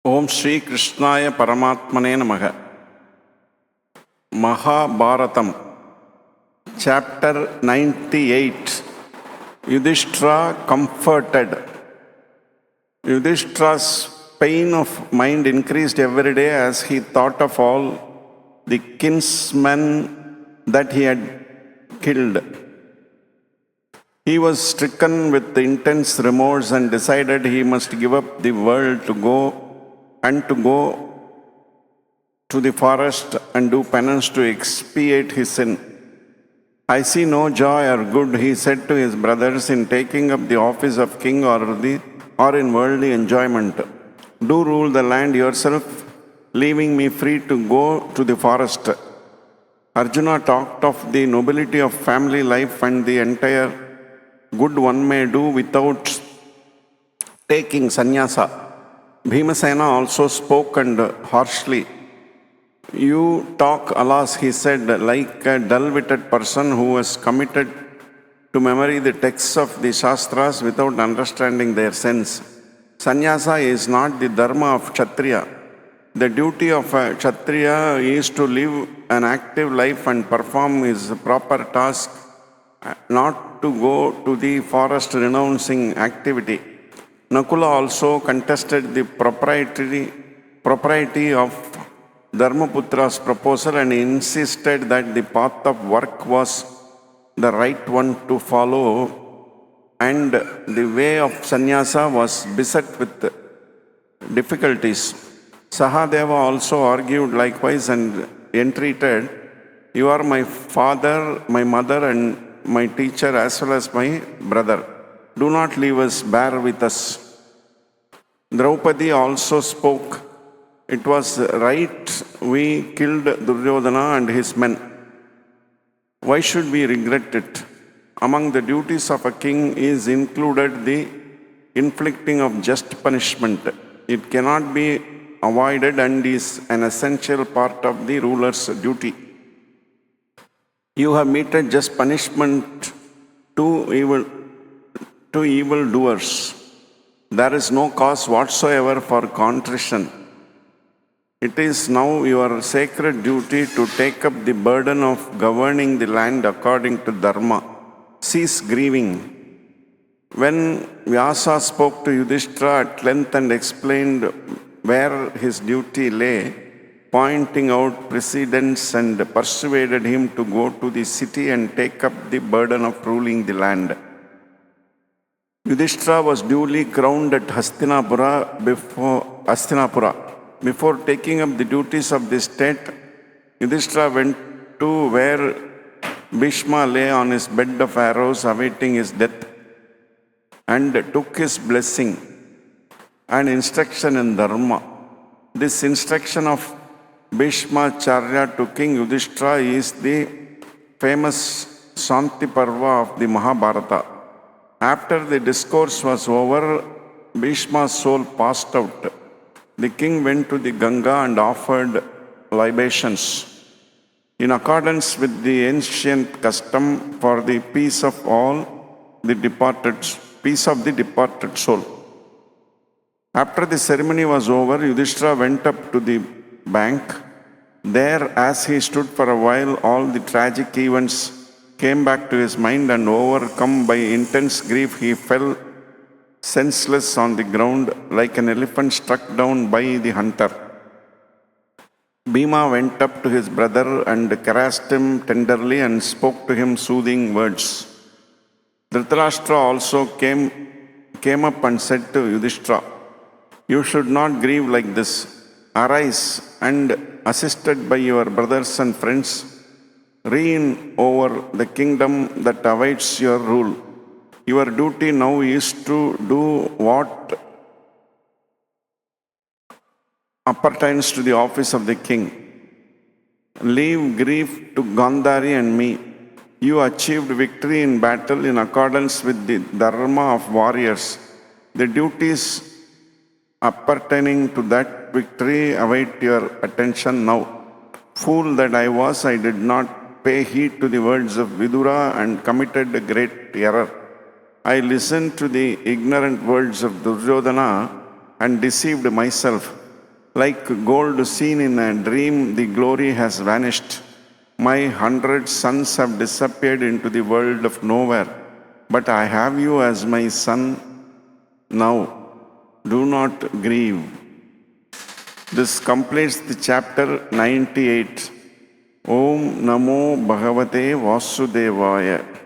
Om Shri Krishnaya Paramatmane Namaha. Mahabharatham, Chapter 98. Yudhishthira comforted. Yudhishthira's pain of mind increased every day as he thought of all the kinsmen that he had killed. He was stricken with intense remorse and decided he must give up the world to go to the forest and do penance to expiate his sin. I see no joy or good, he said to his brothers, in taking up the office of king or in worldly enjoyment. Do rule the land yourself, leaving me free to go to the forest. Arjuna talked of the nobility of family life and the entire good one may do without taking sannyasa. Bhimasena also spoke and harshly. You talk, alas, he said, like a dull-witted person who has committed to memory the texts of the Shastras without understanding their sense. Sannyasa is not the dharma of Kshatriya. The duty of a Kshatriya is to live an active life and perform his proper task, not to go to the forest renouncing activity. Nakula also contested the propriety of Dharmaputra's proposal and insisted that the path of work was the right one to follow and the way of sannyasa was beset with difficulties. Sahadeva also argued likewise and entreated, "You are my father, my mother and my teacher as well as my brother. Do not leave us, bear with us." Draupadi also spoke. It was right we killed Duryodhana and his men. Why should we regret it? Among the duties of a king is included the inflicting of just punishment. It cannot be avoided and is an essential part of the ruler's duty. You have meted just punishment to evildoers. There is no cause whatsoever for contrition. It is now your sacred duty to take up the burden of governing the land according to dharma. Cease grieving. When Vyasa spoke to Yudhishthira at length and explained where his duty lay, pointing out precedents and persuaded him to go to the city and take up the burden of ruling the land. Yudhishthira was duly crowned at Hastinapura. Before taking up the duties of the state, Yudhishthira went to where Bhishma lay on his bed of arrows awaiting his death and took his blessing and instruction in dharma. This instruction of Bhishma Charya to King Yudhishthira is the famous Shanti Parva of the Mahabharata. After the discourse was over, Bhishma's soul passed out. The king went to the Ganga and offered libations. In accordance with the ancient custom for the peace of the departed soul. After the ceremony was over, Yudhishthira went up to the bank. There, as he stood for a while, all the tragic events came back to his mind, and overcome by intense grief, he fell senseless on the ground like an elephant struck down by the hunter. Bhima went up to his brother and caressed him tenderly and spoke to him soothing words. Dhritarashtra also came up and said to Yudhishthira, "You should not grieve like this. Arise and, assisted by your brothers and friends, reign over the kingdom that awaits your rule. Your duty now is to do what appertains to the office of the king. Leave grief to Gandhari and me. You achieved victory in battle in accordance with the dharma of warriors. The duties appertaining to that victory await your attention now. Fool that I was, I did not pay heed to the words of Vidura and committed a great error. I listened to the ignorant words of Duryodhana and deceived myself. Like gold seen in a dream, the glory has vanished. My 100 sons have disappeared into the world of nowhere, but I have you as my son now. Do not grieve. This completes the chapter 98. Om Namo Bhagavate Vasudevaya.